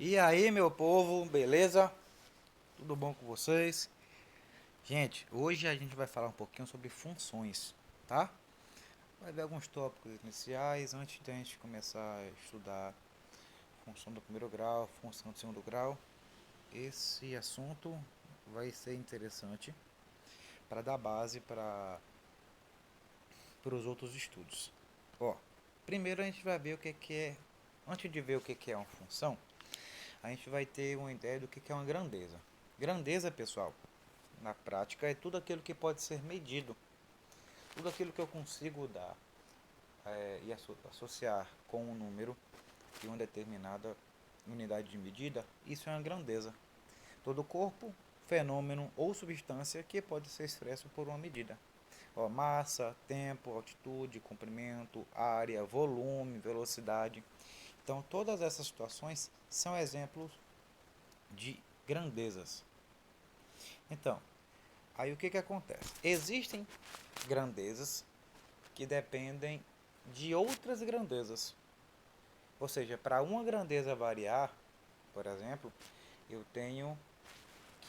E aí, meu povo, beleza? Tudo bom com vocês? Gente, hoje a gente vai falar um pouquinho sobre funções, tá? Vai ver alguns tópicos iniciais antes de a gente começar a estudar função do primeiro grau, função do segundo grau. Esse assunto vai ser interessante para dar base para os outros estudos. Ó, primeiro a gente vai ver o que é, antes de ver o que é uma função, a gente vai ter uma ideia do que é uma grandeza. Grandeza, pessoal, na prática é tudo aquilo que pode ser medido, tudo aquilo que eu consigo dar e associar com um número de uma determinada unidade de medida, isso é uma grandeza. Todo corpo, fenômeno ou substância que pode ser expresso por uma medida. Ó, massa, tempo, altitude, comprimento, área, volume, velocidade. Então, todas essas situações são exemplos de grandezas. Então, aí o que acontece? Existem grandezas que dependem de outras grandezas. Ou seja, para uma grandeza variar, por exemplo, eu tenho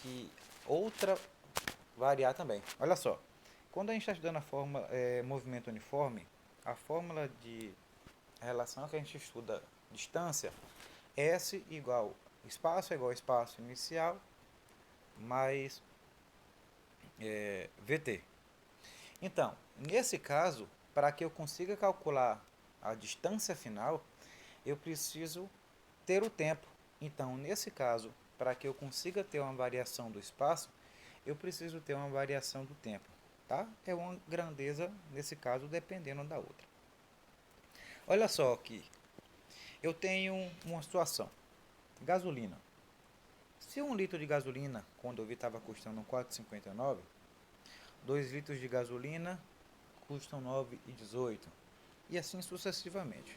que outra variar também. Olha só, quando a gente está estudando a fórmula movimento uniforme, a fórmula de relação que a gente estuda distância, S igual espaço é igual espaço inicial mais VT. Então, nesse caso, para que eu consiga calcular a distância final, eu preciso ter o tempo. Então, nesse caso, para que eu consiga ter uma variação do espaço, eu preciso ter uma variação do tempo. Tá? É uma grandeza, nesse caso, dependendo da outra. Olha só aqui, eu tenho uma situação. Gasolina. Se 1 litro de gasolina, quando eu vi estava custando 4,59, 2 litros de gasolina custam 9,18 e assim sucessivamente.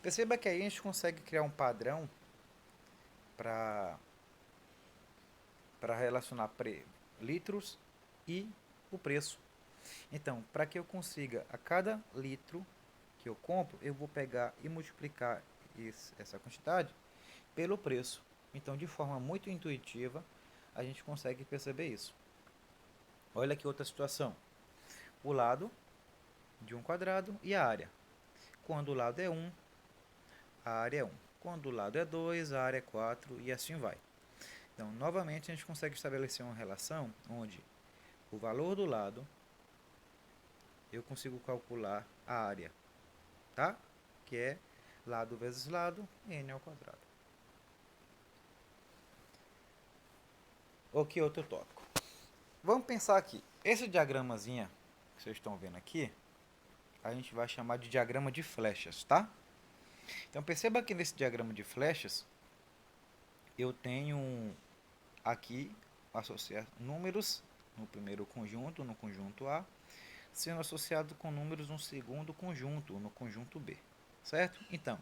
Perceba que aí a gente consegue criar um padrão para relacionar litros e o preço. Então, para que eu consiga a cada litro que eu compro, eu vou pegar e multiplicar essa quantidade pelo preço. Então, de forma muito intuitiva, a gente consegue perceber isso. Olha aqui outra situação. O lado de um quadrado e a área. Quando o lado é 1, a área é 1. Quando o lado é 2, a área é 4 e assim vai. Então, novamente, a gente consegue estabelecer uma relação onde o valor do lado eu consigo calcular a área, tá? Que é lado vezes lado, n ao quadrado. Ok, outro tópico. Vamos pensar aqui. Esse diagramazinha que vocês estão vendo aqui, a gente vai chamar de diagrama de flechas, tá? Então perceba que nesse diagrama de flechas, eu tenho aqui associar números no primeiro conjunto, no conjunto A, sendo associado com números no segundo conjunto, no conjunto B. Certo? Então,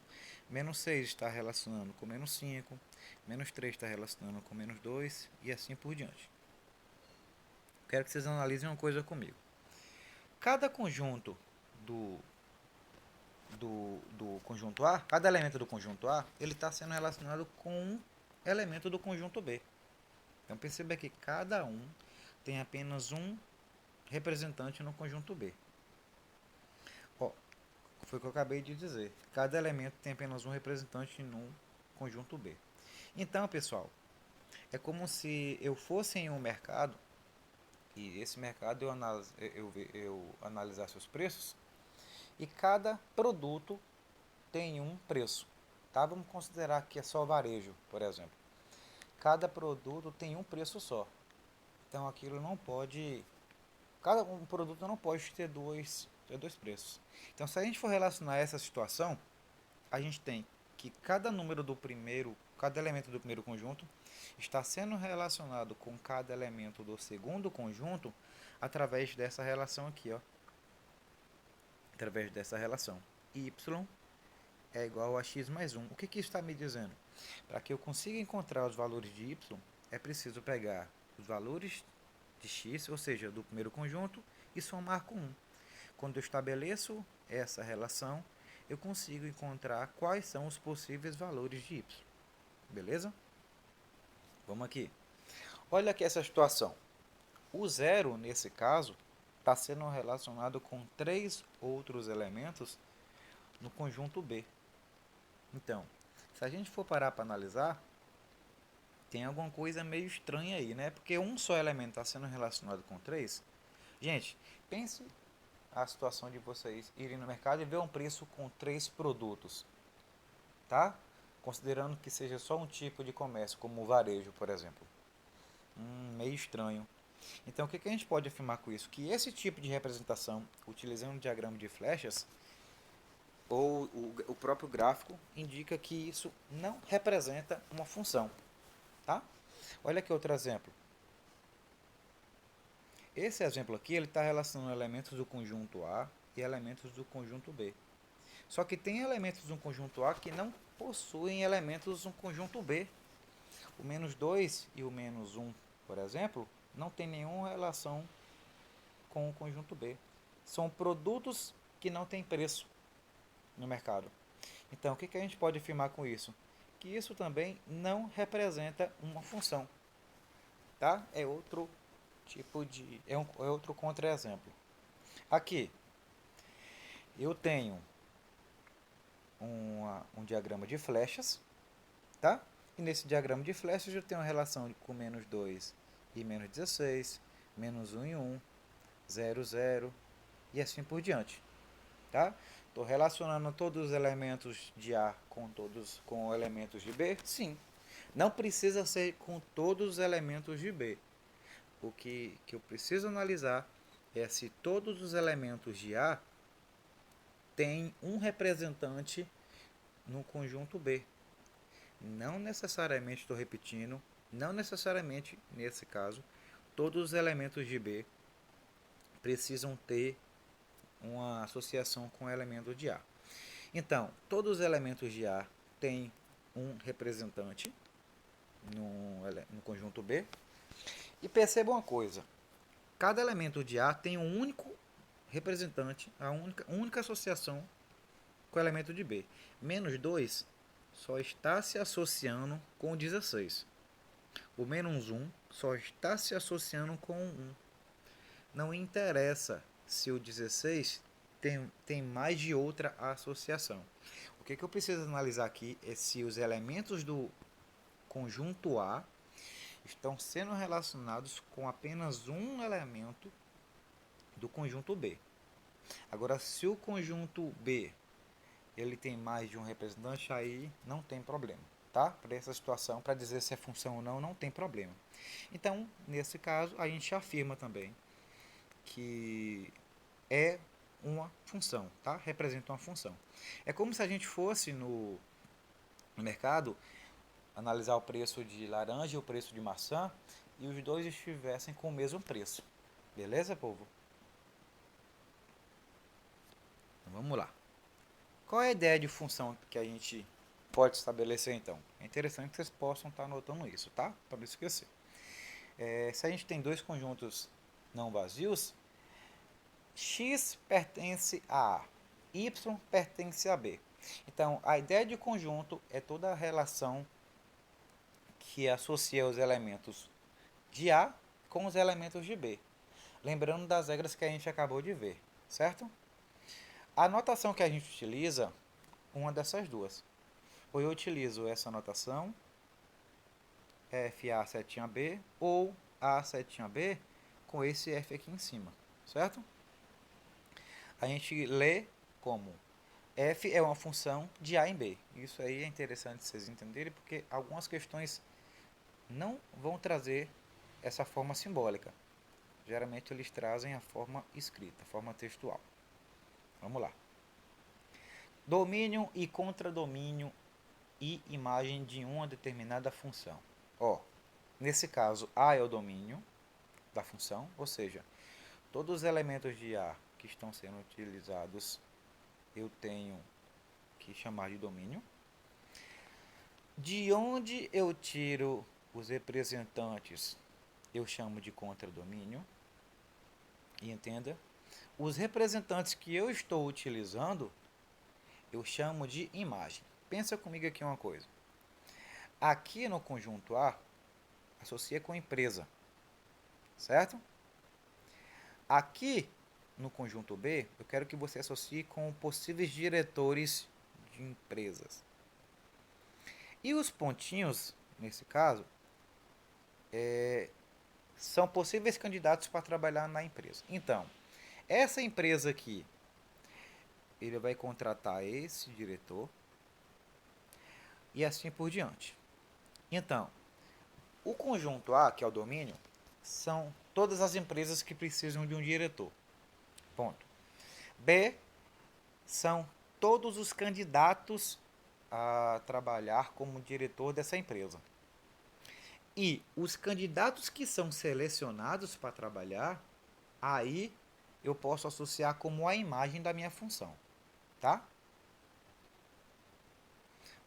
menos 6 está relacionando com menos 5, menos 3 está relacionando com menos 2 e assim por diante. Quero que vocês analisem uma coisa comigo. Cada conjunto do conjunto A, cada elemento do conjunto A, ele está sendo relacionado com um elemento do conjunto B. Então perceba que cada um tem apenas um representante no conjunto B. Ó, foi o que eu acabei de dizer. Cada elemento tem apenas um representante no conjunto B. Então, pessoal, é como se eu fosse em um mercado e esse mercado eu analisasse os preços e cada produto tem um preço. Tá? Vamos considerar que é só varejo, por exemplo. Cada produto tem um preço só. Então aquilo não pode. Cada um produto não pode ter dois preços. Então se a gente for relacionar essa situação, a gente tem que cada número do primeiro, cada elemento do primeiro conjunto está sendo relacionado com cada elemento do segundo conjunto através dessa relação aqui, ó. Através dessa relação. Y é igual a x mais 1. O que isso está me dizendo? Para que eu consiga encontrar os valores de y, é preciso pegar os valores de x, ou seja, do primeiro conjunto, e somar com 1. Quando eu estabeleço essa relação, eu consigo encontrar quais são os possíveis valores de y. Beleza? Vamos aqui. Olha aqui essa situação. O zero, nesse caso, está sendo relacionado com 3 outros elementos no conjunto B. Então, se a gente for parar para analisar, tem alguma coisa meio estranha aí, né? Porque um só elemento está sendo relacionado com 3. Gente, pense a situação de vocês irem no mercado e ver um preço com 3 produtos, tá? Considerando que seja só um tipo de comércio, como o varejo, por exemplo. Meio estranho. Então, o que a gente pode afirmar com isso? Que esse tipo de representação, utilizando o diagrama de flechas, ou o próprio gráfico, indica que isso não representa uma função. Tá? Olha aqui outro exemplo. Esse exemplo aqui ele está relacionando elementos do conjunto A e elementos do conjunto B. Só que tem elementos do conjunto A que não possuem elementos do conjunto B. O menos 2 e o menos 1, por exemplo, não tem nenhuma relação com o conjunto B. São produtos que não têm preço no mercado. Então, o que a gente pode afirmar com isso? Que isso também não representa uma função. Tá? É outro tipo de... é outro contra-exemplo. Aqui, eu tenho um diagrama de flechas, tá? E nesse diagrama de flechas eu tenho uma relação com menos 2 e menos 16, menos 1 e 1, 0, 0 e assim por diante. Tá? Estou relacionando todos os elementos de A com elementos de B? Sim. Não precisa ser com todos os elementos de B. O que eu preciso analisar é se todos os elementos de A têm um representante no conjunto B. Não necessariamente, estou repetindo, não necessariamente, nesse caso, todos os elementos de B precisam ter uma associação com o elemento de A. Então, todos os elementos de A têm um representante no conjunto B. E perceba uma coisa, cada elemento de A tem um único representante, a única associação com o elemento de B. Menos 2 só está se associando com o 16. O menos 1 só está se associando com o 1. Não interessa se o 16 tem mais de outra associação. O que eu preciso analisar aqui é se os elementos do conjunto A estão sendo relacionados com apenas um elemento do conjunto B. Agora, se o conjunto B ele tem mais de um representante, aí não tem problema, tá? Para essa situação, para dizer se é função ou não, não tem problema. Então, nesse caso, a gente afirma também que é uma função, tá? Representa uma função. É como se a gente fosse no mercado analisar o preço de laranja e o preço de maçã e os dois estivessem com o mesmo preço. Beleza, povo? Então, vamos lá. Qual é a ideia de função que a gente pode estabelecer então? É interessante que vocês possam estar anotando isso, tá? Para não esquecer. Se a gente tem dois conjuntos não vazios, X pertence a A, Y pertence a B. Então, a ideia de conjunto é toda a relação que associa os elementos de A com os elementos de B. Lembrando das regras que a gente acabou de ver, certo? A notação que a gente utiliza, uma dessas duas. Ou eu utilizo essa notação, FA setinha B, ou A setinha B, com esse F aqui em cima, certo? A gente lê como f é uma função de A em B. Isso aí é interessante vocês entenderem, porque algumas questões não vão trazer essa forma simbólica. Geralmente eles trazem a forma escrita, a forma textual. Vamos lá. Domínio e contradomínio e imagem de uma determinada função. Ó, nesse caso, A é o domínio da função, ou seja, todos os elementos de A que estão sendo utilizados eu tenho que chamar de domínio. De onde eu tiro os representantes, eu chamo de contradomínio. E entenda, os representantes que eu estou utilizando, eu chamo de imagem. Pensa comigo aqui uma coisa. Aqui no conjunto A, associa com empresa, certo? Aqui no conjunto B, eu quero que você associe com possíveis diretores de empresas. E os pontinhos, nesse caso, são possíveis candidatos para trabalhar na empresa. Então, essa empresa aqui, ele vai contratar esse diretor e assim por diante. Então, o conjunto A, que é o domínio, são todas as empresas que precisam de um diretor. Ponto. B são todos os candidatos a trabalhar como diretor dessa empresa. E os candidatos que são selecionados para trabalhar, aí eu posso associar como a imagem da minha função, tá?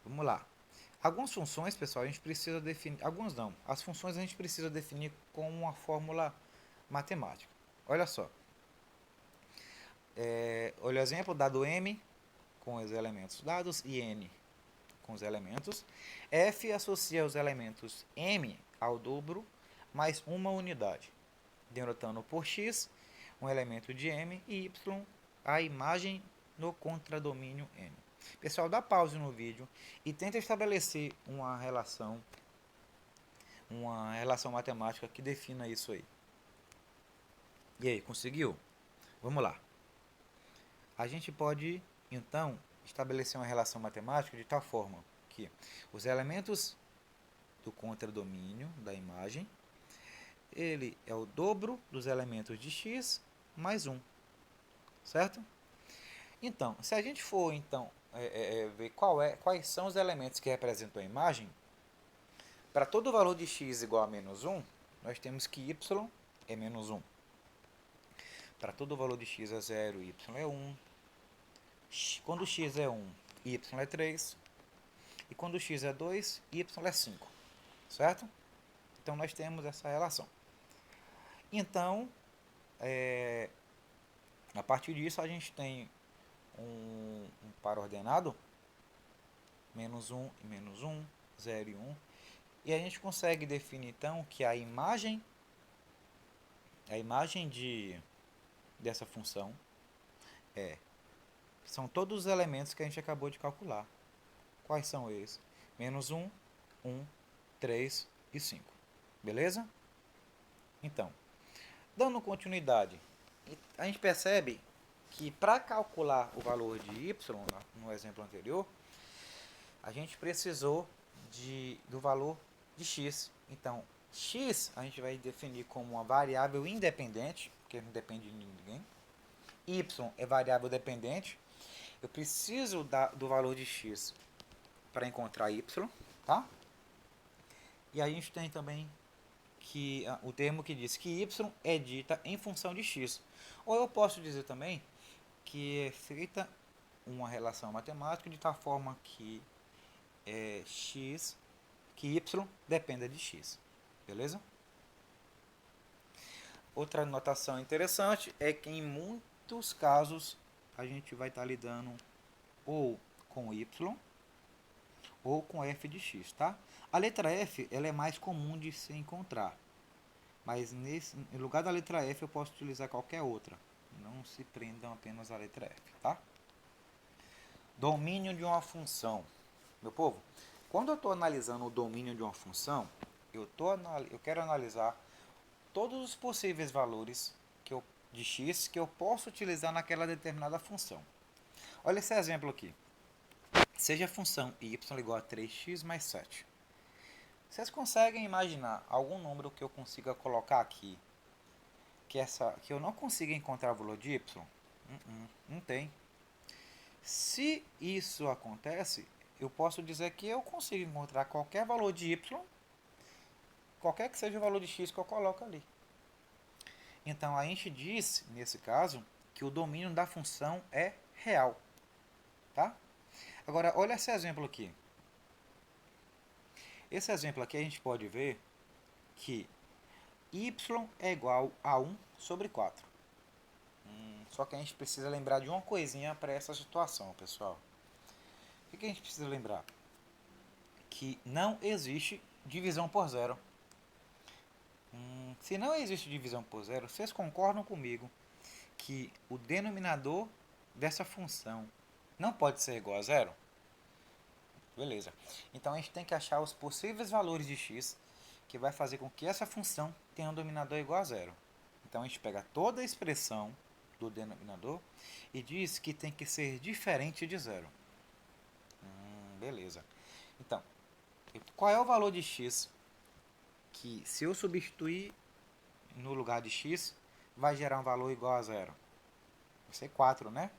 Vamos lá. Algumas funções, pessoal, a gente precisa definir. Algumas não. As funções a gente precisa definir com uma fórmula matemática. Olha só. Olha o exemplo, dado M com os elementos dados e N com os elementos. F associa os elementos M ao dobro mais uma unidade, denotando por X um elemento de M e Y a imagem no contradomínio M. Pessoal, dá pause no vídeo e tenta estabelecer uma relação matemática que defina isso aí. E aí, conseguiu? Vamos lá. A gente pode, então, estabelecer uma relação matemática de tal forma que os elementos do contradomínio da imagem, ele é o dobro dos elementos de x mais 1, certo? Então, se a gente for ver quais são os elementos que representam a imagem, para todo valor de x igual a menos 1, nós temos que y é menos 1. Para todo valor de x é 0, y é 1. Quando x é 1, y é 3. E quando x é 2, y é 5. Certo? Então, nós temos essa relação. Então, a partir disso, a gente tem um par ordenado, menos 1 e menos 1, 0 e 1. E a gente consegue definir, então, que a imagem dessa função são todos os elementos que a gente acabou de calcular. Quais são eles? Menos 1, 1, 3 e 5. Beleza? Então, dando continuidade, a gente percebe que para calcular o valor de y, no exemplo anterior, a gente precisou do valor de x. Então, x a gente vai definir como uma variável independente, porque não depende de ninguém. Y é variável dependente. Eu preciso do valor de x para encontrar y, tá? E a gente tem também o termo que diz que y é dita em função de x. Ou eu posso dizer também que é feita uma relação matemática de tal forma que y dependa de x. Beleza? Outra notação interessante é que em muitos casos a gente vai estar lidando ou com y ou com f de x, tá? A letra f ela é mais comum de se encontrar, mas em lugar da letra f eu posso utilizar qualquer outra. Não se prendam apenas à letra f, tá? Domínio de uma função. Meu povo, quando eu estou analisando o domínio de uma função, eu quero analisar todos os possíveis valores de x que eu posso utilizar naquela determinada função. Olha esse exemplo aqui. Seja a função y igual a 3x mais 7. Vocês conseguem imaginar algum número que eu consiga colocar aqui que eu não consiga encontrar o valor de y? Não tem. Se isso acontece, eu posso dizer que eu consigo encontrar qualquer valor de y, qualquer que seja o valor de x que eu coloco ali. Então, a gente diz, nesse caso, que o domínio da função é real. Tá? Agora, olha esse exemplo aqui. Esse exemplo aqui a gente pode ver que y é igual a 1 sobre 4. Só que a gente precisa lembrar de uma coisinha para essa situação, pessoal. O que a gente precisa lembrar? que não existe divisão por zero. Se não existe divisão por zero, vocês concordam comigo que o denominador dessa função não pode ser igual a zero? Beleza. Então a gente tem que achar os possíveis valores de x que vai fazer com que essa função tenha um denominador igual a zero. Então a gente pega toda a expressão do denominador e diz que tem que ser diferente de zero. Beleza. Então, qual é o valor de x que, se eu substituir no lugar de x, vai gerar um valor igual a zero? Vai ser 4, né?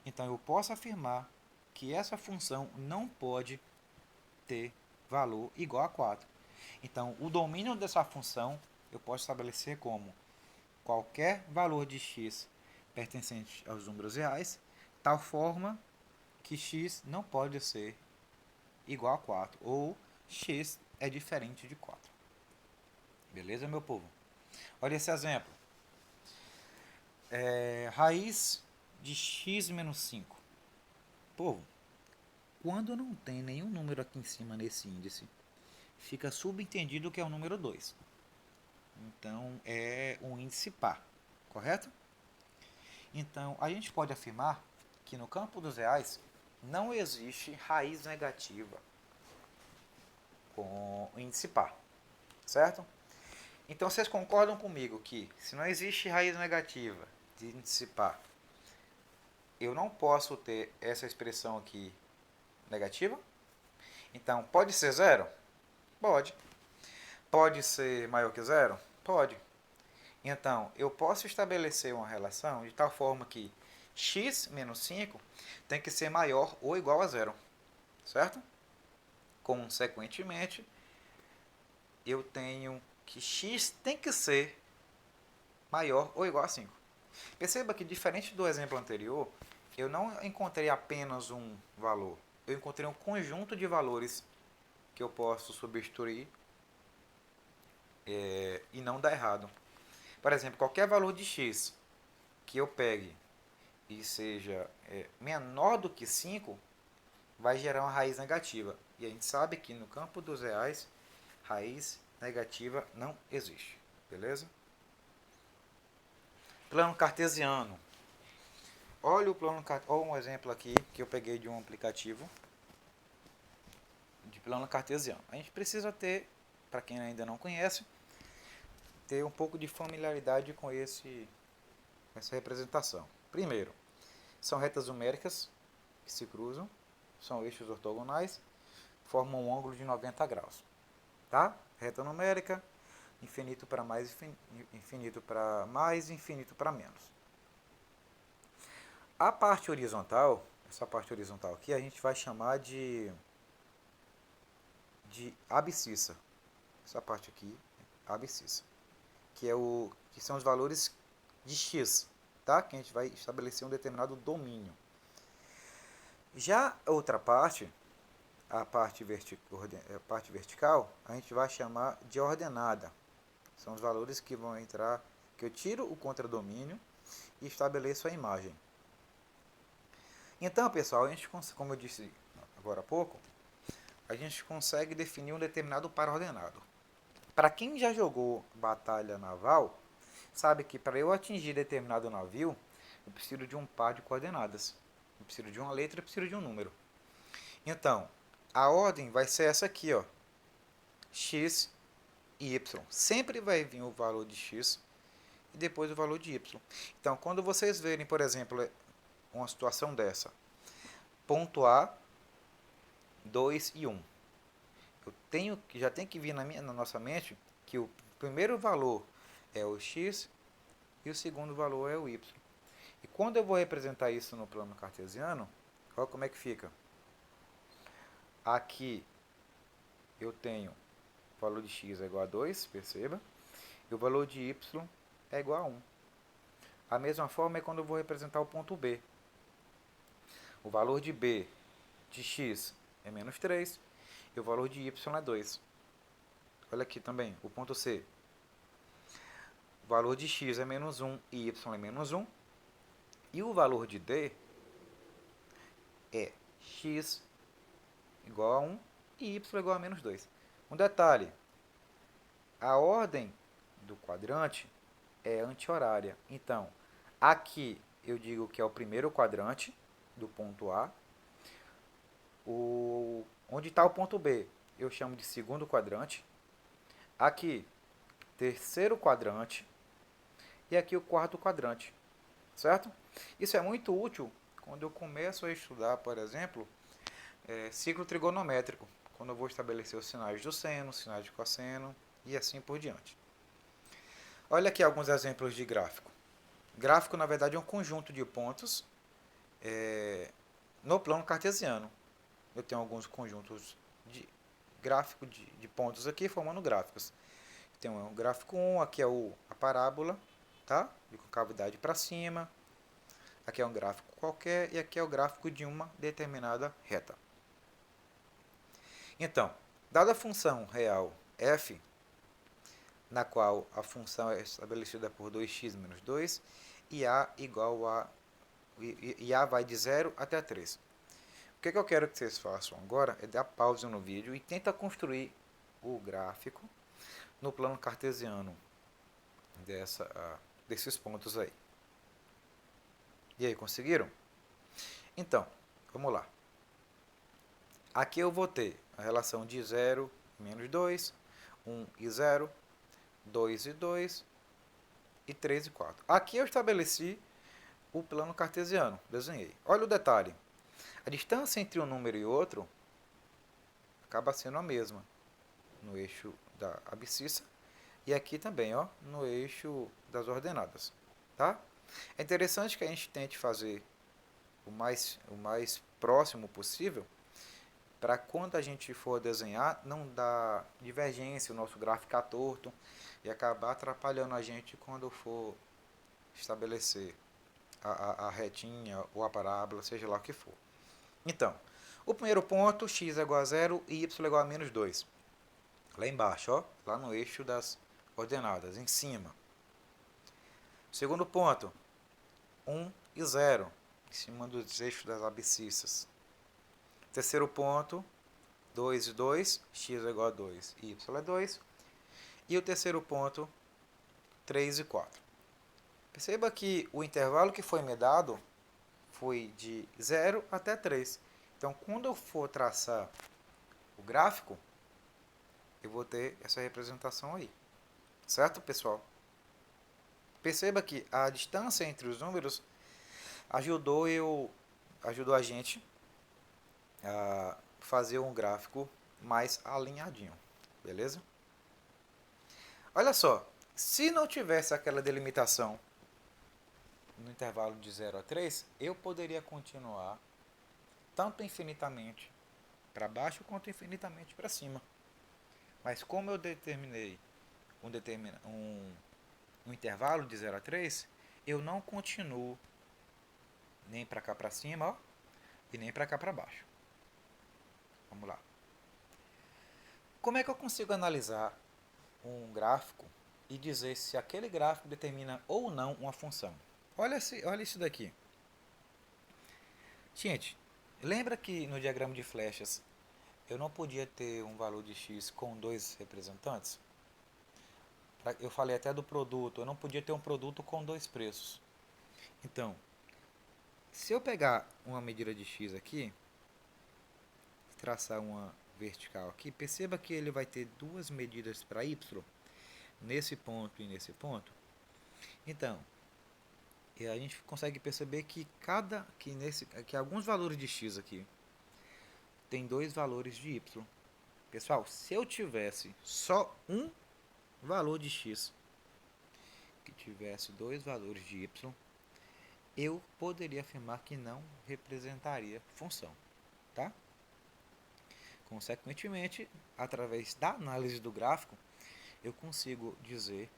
Então eu posso afirmar que essa função não pode ter valor igual a 4. Então o domínio dessa função eu posso estabelecer como qualquer valor de x pertencente aos números reais, tal forma que x não pode ser igual a 4, ou x é diferente de 4. Beleza, meu povo? Olha esse exemplo. Raiz de x menos 5. Povo, quando não tem nenhum número aqui em cima nesse índice, fica subentendido que é o número 2. Então, é um índice par, correto? Então, a gente pode afirmar que no campo dos reais não existe raiz negativa com índice par, certo? Então, vocês concordam comigo que se não existe raiz negativa de índice par, eu não posso ter essa expressão aqui negativa? Então, pode ser zero? Pode. Pode ser maior que zero? Pode. Então, eu posso estabelecer uma relação de tal forma que x menos 5 tem que ser maior ou igual a zero, certo? Consequentemente, eu tenho que x tem que ser maior ou igual a 5. Perceba que, diferente do exemplo anterior, eu não encontrei apenas um valor. Eu encontrei um conjunto de valores que eu posso substituir e não dar errado. Por exemplo, qualquer valor de x que eu pegue e seja menor do que 5, vai gerar uma raiz negativa. E a gente sabe que no campo dos reais, raiz negativa não existe. Beleza? Plano cartesiano. Olha o plano cartesiano. Olha um exemplo aqui que eu peguei de um aplicativo de plano cartesiano. A gente precisa ter, para quem ainda não conhece, ter um pouco de familiaridade com essa representação. Primeiro, são retas numéricas que se cruzam, são eixos ortogonais, formam um ângulo de 90 graus. Tá? Reta numérica, infinito para mais, infinito para mais, infinito para menos. A parte horizontal, essa parte horizontal aqui, a gente vai chamar de abscissa. Essa parte aqui, abscissa, que são os valores de x, tá? Que a gente vai estabelecer um determinado domínio. Já a outra parte, a parte vertical, a gente vai chamar de ordenada. São os valores que vão entrar, que eu tiro o contradomínio e estabeleço a imagem. Então, pessoal, a gente, como eu disse agora há pouco, a gente consegue definir um determinado par ordenado. Para quem já jogou batalha naval, sabe que para eu atingir determinado navio, eu preciso de um par de coordenadas. Eu preciso de uma letra, eu preciso de um número. Então, a ordem vai ser essa aqui, ó. X e Y. Sempre vai vir o valor de X e depois o valor de Y. Então, quando vocês verem, por exemplo, uma situação dessa, ponto A, 2 e 1. Já tem que vir na nossa mente que o primeiro valor é o X e o segundo valor é o Y. E quando eu vou representar isso no plano cartesiano, olha como é que fica. Aqui eu tenho o valor de x é igual a 2, perceba, e o valor de y é igual a 1. A mesma forma é quando eu vou representar o ponto B. O valor de b de x é menos 3 e o valor de y é 2. Olha aqui também, o ponto C. O valor de x é menos 1 e y é menos 1. E o valor de d é x igual a 1 e y igual a menos 2. Um detalhe, a ordem do quadrante é anti-horária. Então, aqui eu digo que é o primeiro quadrante do ponto A. Onde está o ponto B, eu chamo de segundo quadrante. Aqui, terceiro quadrante. E aqui o quarto quadrante. Certo? Isso é muito útil quando eu começo a estudar, por exemplo, ciclo trigonométrico. Quando eu vou estabelecer os sinais do seno, sinais de cosseno e assim por diante. Olha aqui alguns exemplos de gráfico. Gráfico, na verdade, é um conjunto de pontos no plano cartesiano. Eu tenho alguns conjuntos de gráfico de pontos aqui formando gráficos. Tem um gráfico 1, aqui é a parábola, tá? De concavidade para cima. Aqui é um gráfico qualquer e aqui é o gráfico de uma determinada reta. Então, dada a função real f, na qual a função é estabelecida por 2x menos 2, e a igual a... e a vai de 0 até 3. O que eu quero que vocês façam agora é dar pausa no vídeo e tenta construir o gráfico no plano cartesiano desses pontos aí. E aí, conseguiram? Então, vamos lá. Aqui eu vou ter a relação de 0 e menos 2, 1 e 0, 2 e 2 e 3 e 4. Aqui eu estabeleci o plano cartesiano, desenhei. Olha o detalhe. A distância entre um número e outro acaba sendo a mesma no eixo da abscissa e aqui também, ó, no eixo das ordenadas, tá? É interessante que a gente tente fazer o mais próximo possível para quando a gente for desenhar não dar divergência, o nosso gráfico ficar torto e acabar atrapalhando a gente quando for estabelecer a retinha ou a parábola, seja lá o que for. Então, o primeiro ponto, x é igual a 0 e y é igual a menos 2. Lá embaixo, ó, lá no eixo das ordenadas, em cima. Segundo ponto, 1 e 0, em cima dos eixos das abscissas. Terceiro ponto, 2 e 2, x é igual a 2 e y é 2. E o terceiro ponto, 3 e 4. Perceba que o intervalo que foi me dado foi de 0 até 3. Então, quando eu for traçar o gráfico, eu vou ter essa representação aí. Certo, pessoal? Perceba que a distância entre os números ajudou a gente a fazer um gráfico mais alinhadinho. Beleza? Olha só, se não tivesse aquela delimitação no intervalo de 0 a 3, eu poderia continuar tanto infinitamente para baixo quanto infinitamente para cima. Mas como eu determinei um intervalo de 0 a 3, eu não continuo nem para cá para cima, ó, e nem para cá para baixo. Vamos lá. Como é que eu consigo analisar um gráfico e dizer se aquele gráfico determina ou não uma função? Olha isso daqui. Gente, lembra que no diagrama de flechas eu não podia ter um valor de x com dois representantes? Eu falei até do produto, eu não podia ter um produto com dois preços. Então, se eu pegar uma medida de x aqui, traçar uma vertical aqui, perceba que ele vai ter duas medidas para y, nesse ponto e nesse ponto. Então, a gente consegue perceber que que alguns valores de x aqui tem dois valores de y. Pessoal, se eu tivesse só um valor de x que tivesse dois valores de y, eu poderia afirmar que não representaria função, tá? Consequentemente, através da análise do gráfico, eu consigo dizer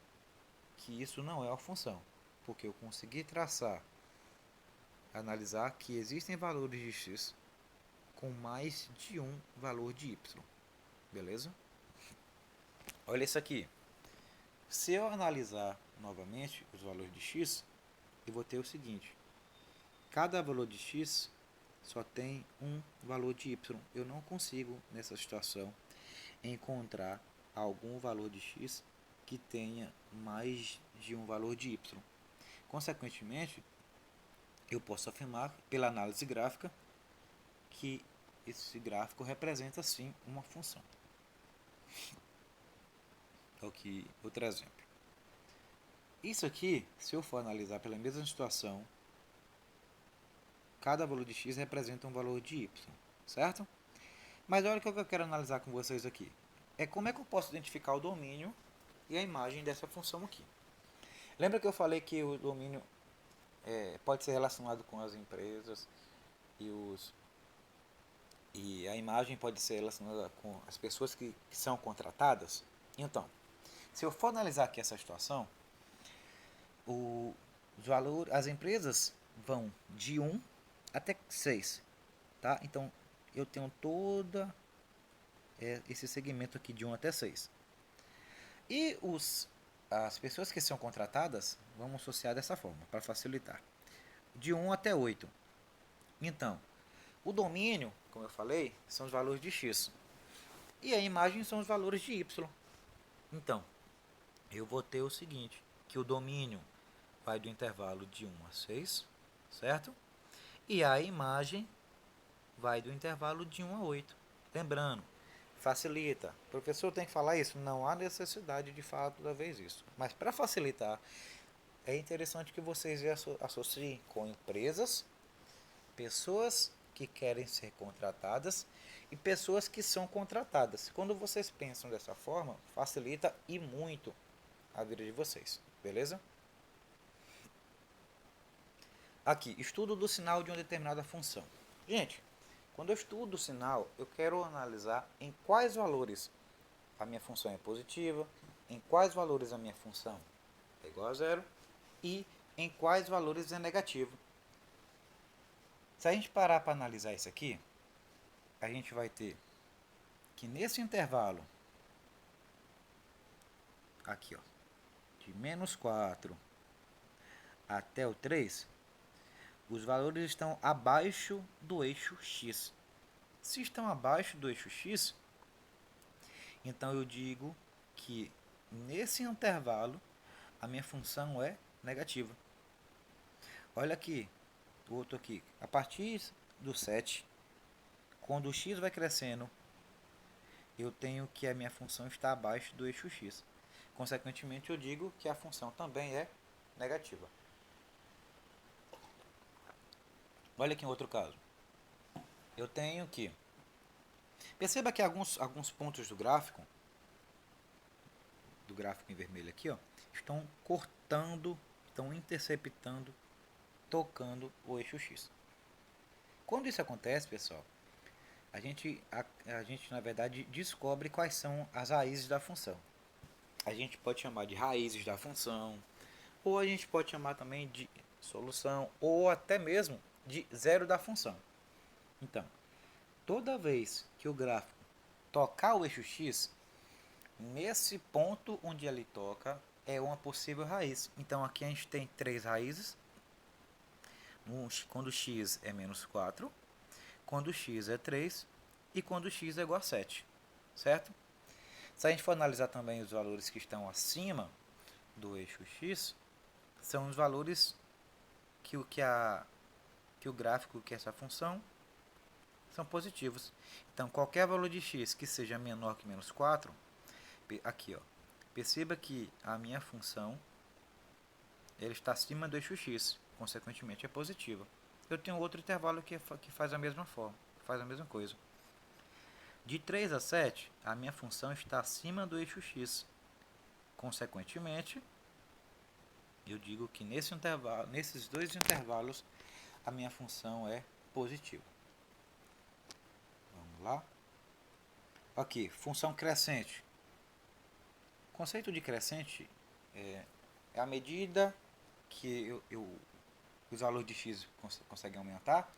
que isso não é uma função, porque eu consegui analisar que existem valores de x com mais de um valor de y, beleza? Olha isso aqui. Se eu analisar novamente os valores de x, eu vou ter o seguinte: cada valor de x só tem um valor de y. Eu não consigo, nessa situação, encontrar algum valor de x que tenha mais de um valor de y. Consequentemente, eu posso afirmar, pela análise gráfica, que esse gráfico representa sim uma função. Ok, outro exemplo. Isso aqui, se eu for analisar pela mesma situação, cada valor de x representa um valor de y, certo? Mas olha o que eu quero analisar com vocês aqui. É como é que eu posso identificar o domínio e a imagem dessa função aqui. Lembra que eu falei que o domínio pode ser relacionado com as empresas e a imagem pode ser relacionada com as pessoas que são contratadas? Então, se eu for analisar aqui essa situação, as empresas vão de 1 até 6, tá? Então, eu tenho todo esse segmento aqui de 1 até 6. E as pessoas que são contratadas, vamos associar dessa forma, para facilitar. De 1 até 8. Então, o domínio, como eu falei, são os valores de x. E a imagem são os valores de y. Então, eu vou ter o seguinte, que o domínio vai do intervalo de 1 a 6, certo? E a imagem vai do intervalo de 1 a 8. Lembrando, facilita. O professor tem que falar isso? Não há necessidade de falar toda vez isso. Mas para facilitar, é interessante que vocês associem com empresas, pessoas que querem ser contratadas e pessoas que são contratadas. Quando vocês pensam dessa forma, facilita e muito a vida de vocês, beleza? Aqui, estudo do sinal de uma determinada função. Gente, quando eu estudo o sinal, eu quero analisar em quais valores a minha função é positiva, em quais valores a minha função é igual a zero e em quais valores é negativo. Se a gente parar para analisar isso aqui, a gente vai ter que nesse intervalo, aqui ó, de menos 4 até o 3, os valores estão abaixo do eixo x. Se estão abaixo do eixo x, então eu digo que nesse intervalo a minha função é negativa. Olha aqui, o outro aqui. A partir do 7, quando o x vai crescendo, eu tenho que a minha função está abaixo do eixo x. Consequentemente, eu digo que a função também é negativa. Olha aqui em outro caso. Eu tenho que... Perceba que alguns pontos do gráfico em vermelho aqui, ó, estão cortando, estão interceptando, tocando o eixo x. Quando isso acontece, pessoal, a gente na verdade descobre quais são as raízes da função. A gente pode chamar de raízes da função, ou a gente pode chamar também de solução, ou até mesmo de zero da função. Então, toda vez que o gráfico tocar o eixo x, nesse ponto onde ele toca é uma possível raiz. Então aqui a gente tem três raízes, quando x é menos 4, quando x é 3 e quando x é igual a 7, certo? Se a gente for analisar também os valores que estão acima do eixo x, são os valores que o gráfico, que essa função, são positivos. Então, qualquer valor de x que seja menor que menos 4, aqui, ó, perceba que a minha função ela está acima do eixo x, consequentemente é positiva. Eu tenho outro intervalo que faz a mesma forma, faz a mesma coisa. De 3 a 7, a minha função está acima do eixo x. Consequentemente, eu digo que nesses dois intervalos, a minha função é positiva. Vamos lá. Aqui, função crescente. O conceito de crescente é a medida que os valores de x conseguem aumentar,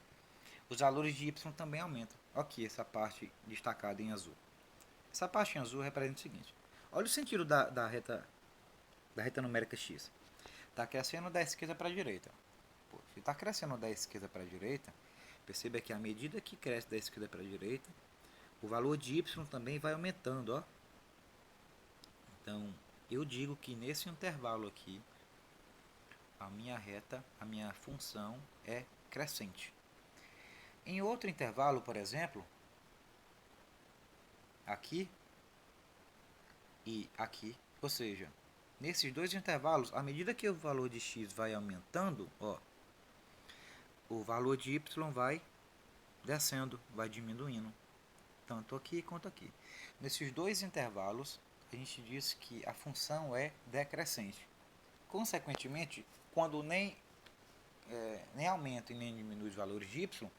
os valores de y também aumentam. Aqui, essa parte destacada em azul. Essa parte em azul representa o seguinte. Olha o sentido da reta numérica x. Está crescendo da esquerda para a direita. Se está crescendo da esquerda para a direita, Perceba que à medida que cresce da esquerda para a direita, o valor de y também vai aumentando, ó. Então, eu digo que nesse intervalo aqui, a minha função é crescente. Em outro intervalo, por exemplo, aqui e aqui, ou seja, nesses dois intervalos, à medida que o valor de x vai aumentando, ó, o valor de y vai descendo, vai diminuindo, tanto aqui quanto aqui. Nesses dois intervalos, a gente diz que a função é decrescente. Consequentemente, quando nem aumenta e nem diminui os valores de y,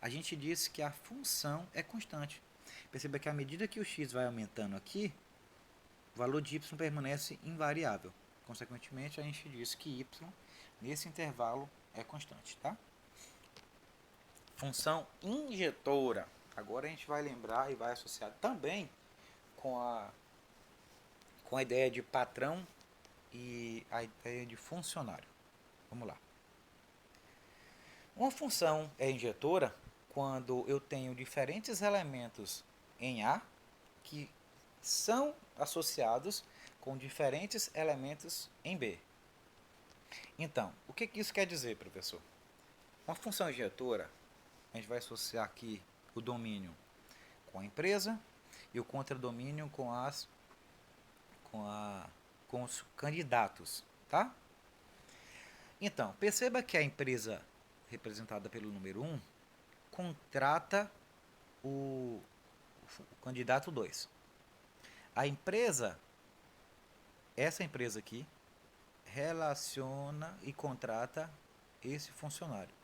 a gente diz que a função é constante. Perceba que à medida que o x vai aumentando aqui, o valor de y permanece invariável. Consequentemente, a gente diz que y, nesse intervalo, é constante. Tá? Função injetora. Agora a gente vai lembrar e vai associar também com a ideia de patrão e a ideia de funcionário. Vamos lá. Uma função é injetora quando eu tenho diferentes elementos em A que são associados com diferentes elementos em B. Então, o que isso quer dizer, professor? Uma função injetora, a gente vai associar aqui o domínio com a empresa e o contradomínio com os candidatos, tá? Então, perceba que a empresa representada pelo número 1 contrata o candidato 2. Essa empresa aqui, relaciona e contrata esse funcionário.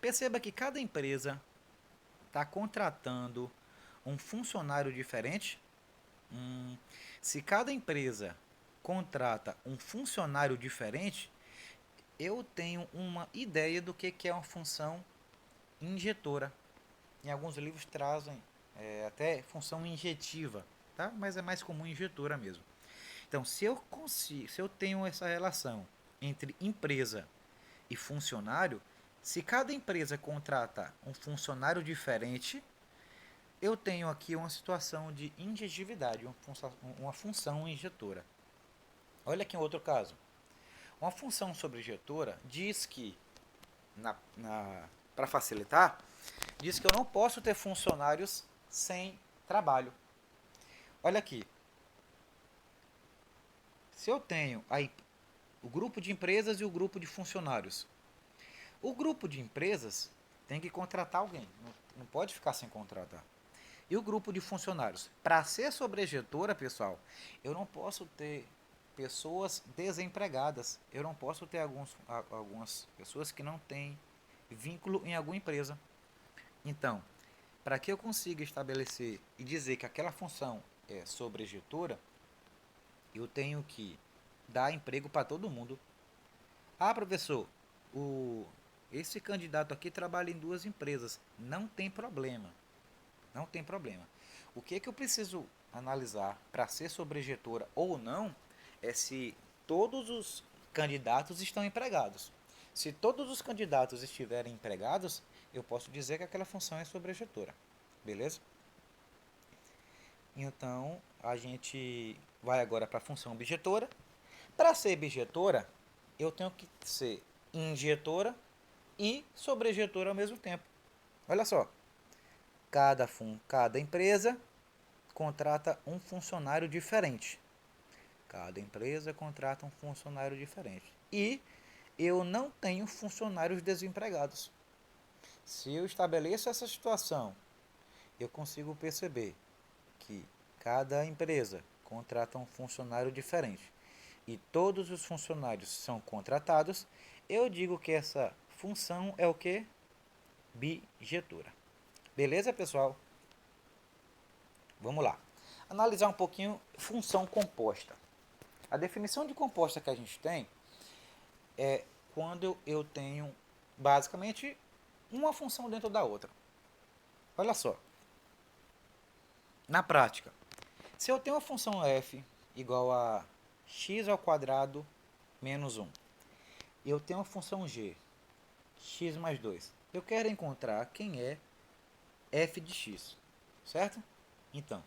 Perceba que cada empresa está contratando um funcionário diferente. Se cada empresa contrata um funcionário diferente, eu tenho uma ideia do que é uma função injetora. Em alguns livros trazem até função injetiva, tá? Mas é mais comum injetora mesmo. Então, se eu tenho essa relação entre empresa e funcionário, se cada empresa contrata um funcionário diferente, eu tenho aqui uma situação de injetividade, uma função injetora. Olha aqui um outro caso. Uma função sobrejetora diz que, para facilitar, diz que eu não posso ter funcionários sem trabalho. Olha aqui. Se eu tenho o grupo de empresas e o grupo de funcionários, o grupo de empresas tem que contratar alguém, não pode ficar sem contratar. E o grupo de funcionários? Para ser sobrejetora, pessoal, eu não posso ter pessoas desempregadas. Eu não posso ter algumas pessoas que não têm vínculo em alguma empresa. Então, para que eu consiga estabelecer e dizer que aquela função é sobrejetora, eu tenho que dar emprego para todo mundo. Ah, professor, esse candidato aqui trabalha em 2 empresas. Não tem problema. Não tem problema. O que eu preciso analisar para ser sobrejetora ou não é se todos os candidatos estão empregados. Se todos os candidatos estiverem empregados, eu posso dizer que aquela função é sobrejetora. Beleza? Então, a gente vai agora para a função objetora. Para ser objetora, eu tenho que ser injetora e sobrejetora ao mesmo tempo. Olha só. Cada empresa contrata um funcionário diferente. Cada empresa contrata um funcionário diferente. E eu não tenho funcionários desempregados. Se eu estabeleço essa situação, eu consigo perceber que cada empresa contrata um funcionário diferente e todos os funcionários são contratados, eu digo que essa função é o que? Bijetora. Beleza, pessoal? Vamos lá. Analisar um pouquinho função composta. A definição de composta que a gente tem é quando eu tenho, basicamente, uma função dentro da outra. Olha só. Na prática, se eu tenho a função f igual a x ao quadrado menos 1, e eu tenho a função g, x mais 2, Eu quero encontrar quem é f de x, certo? Então,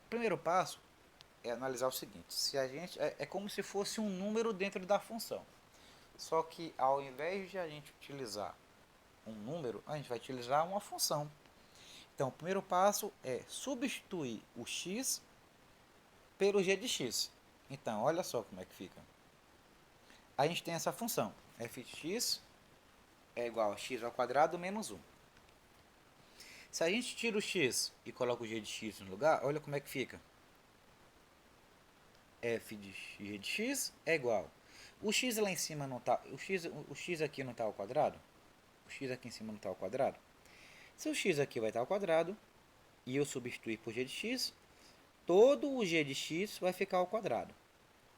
o primeiro passo é analisar o seguinte: se a gente é como se fosse um número dentro da função. Só que ao invés de a gente utilizar um número, a gente vai utilizar uma função. Então, o primeiro passo é substituir o x pelo g de x. Então, olha só como é que fica. A gente tem essa função, f de x é igual a x ao quadrado menos 1. Se a gente tira o x e coloca o g de x no lugar, olha como é que fica. F de g de x é igual. O x lá em cima não está. O x aqui não está ao quadrado? O x aqui em cima não está ao quadrado? Se o x aqui vai estar ao quadrado e eu substituir por g de x, todo o g de x vai ficar ao quadrado.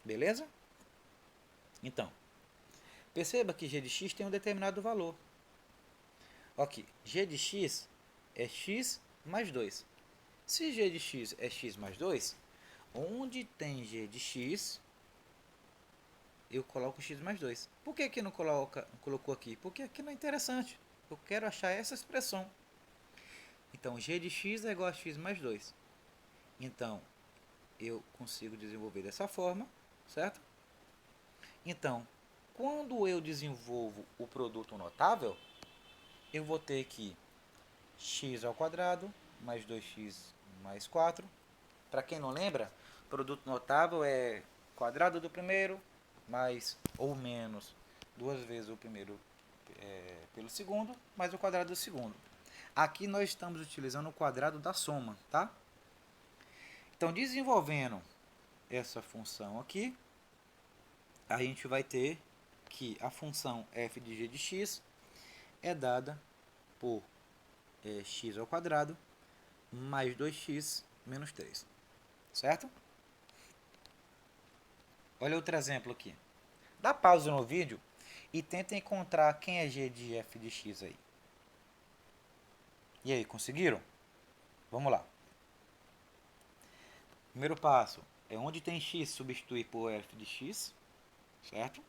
Beleza? Então, perceba que g de x tem um determinado valor. Ok, g de x é x mais 2. Se g de x é x mais 2, onde tem g de x, eu coloco x mais 2. Por que não colocou aqui? Porque aqui não é interessante. Eu quero achar essa expressão. Então, g de x é igual a x mais 2. Então, eu consigo desenvolver dessa forma, certo? Então, quando eu desenvolvo o produto notável, eu vou ter que x ao quadrado mais 2x mais 4. Para quem não lembra, produto notável é quadrado do primeiro mais ou menos duas vezes o primeiro pelo segundo mais o quadrado do segundo. Aqui nós estamos utilizando o quadrado da soma, tá? Então, desenvolvendo essa função aqui, a gente vai ter que a função f de g de x é dada por x ao quadrado mais 2x menos 3, certo? Olha outro exemplo aqui. Dá pausa no vídeo e tenta encontrar quem é g de f de x aí. E aí, conseguiram? Vamos lá. Primeiro passo é onde tem x substituir por f de x, certo?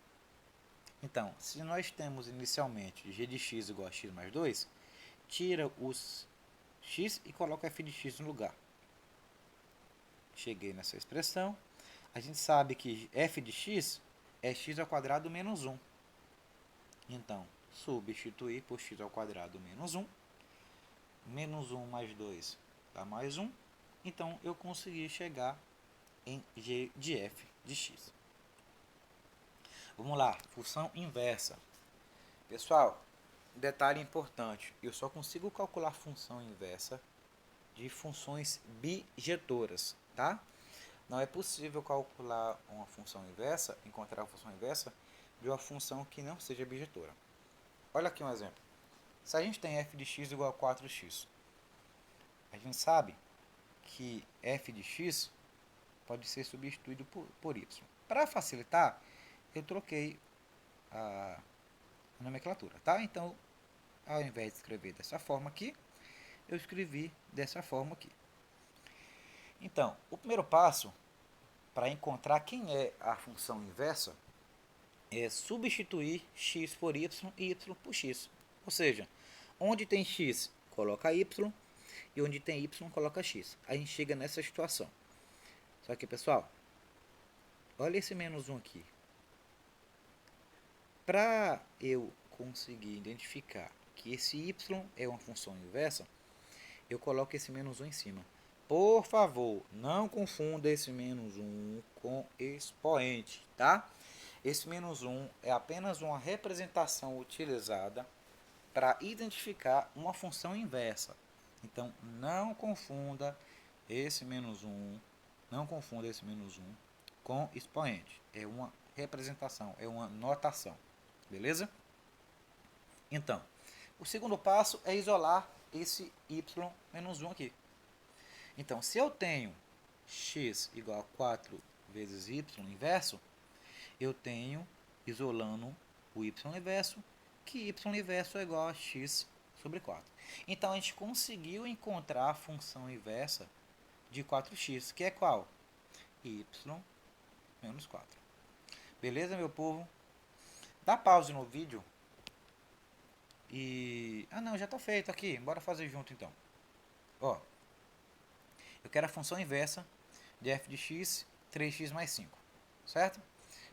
Então, se nós temos inicialmente g de x igual a x mais 2, tira os x e coloca f de x no lugar. Cheguei nessa expressão. A gente sabe que f de x é x ao quadrado menos 1. Então, substituir por x ao quadrado menos 1. Menos 1 mais 2 dá mais 1. Então, eu consegui chegar em g de f de x. Vamos lá, função inversa. Pessoal, detalhe importante, eu só consigo calcular função inversa de funções bijetoras, tá? Não é possível calcular uma função inversa, encontrar a função inversa de uma função que não seja bijetora. Olha aqui um exemplo. Se a gente tem f de x igual a 4x, a gente sabe que f de x pode ser substituído por y. Para facilitar, eu troquei a nomenclatura, tá? Então, ao invés de escrever dessa forma aqui, eu escrevi dessa forma aqui. Então, o primeiro passo para encontrar quem é a função inversa é substituir x por y e y por x. Ou seja, onde tem x, coloca y, e onde tem y, coloca x. A gente chega nessa situação. Só que, pessoal, olha esse menos 1 aqui. Para eu conseguir identificar que esse y é uma função inversa, eu coloco esse menos 1 em cima. Por favor, não confunda esse menos 1 com expoente, tá? Esse menos 1 é apenas uma representação utilizada para identificar uma função inversa. Então, não confunda esse menos 1, não confunda esse menos 1 com expoente. É uma representação, é uma notação. Beleza? Então, o segundo passo é isolar esse y menos 1 aqui. Então, se eu tenho x igual a 4 vezes y inverso, eu tenho, isolando o y inverso, que y inverso é igual a x sobre 4. Então, a gente conseguiu encontrar a função inversa de 4x, que é qual? Y menos 4. Beleza, meu povo? Dá pause no vídeo Ah, não, já está feito aqui. Bora fazer junto então. Ó, eu quero a função inversa de f de x, 3x mais 5. Certo?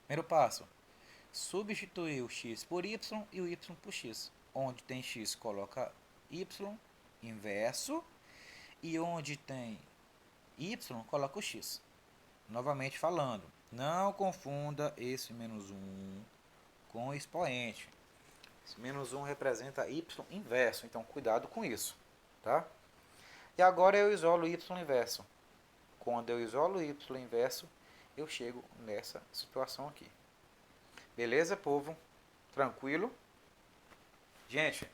Primeiro passo. Substituir o x por y e o y por x. Onde tem x, coloca y inverso. E onde tem y, coloca o x. Novamente falando, não confunda esse menos 1 com expoente. Esse menos 1 representa y inverso, então cuidado com isso. Tá? E agora eu isolo y inverso. Quando eu isolo y inverso, eu chego nessa situação aqui. Beleza, povo? Tranquilo? Gente,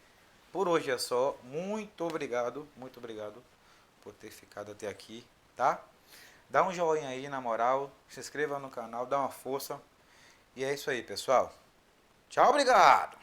por hoje é só. Muito obrigado por ter ficado até aqui, tá? Dá um joinha aí, na moral. Se inscreva no canal, dá uma força. E é isso aí, pessoal. Tchau, obrigado!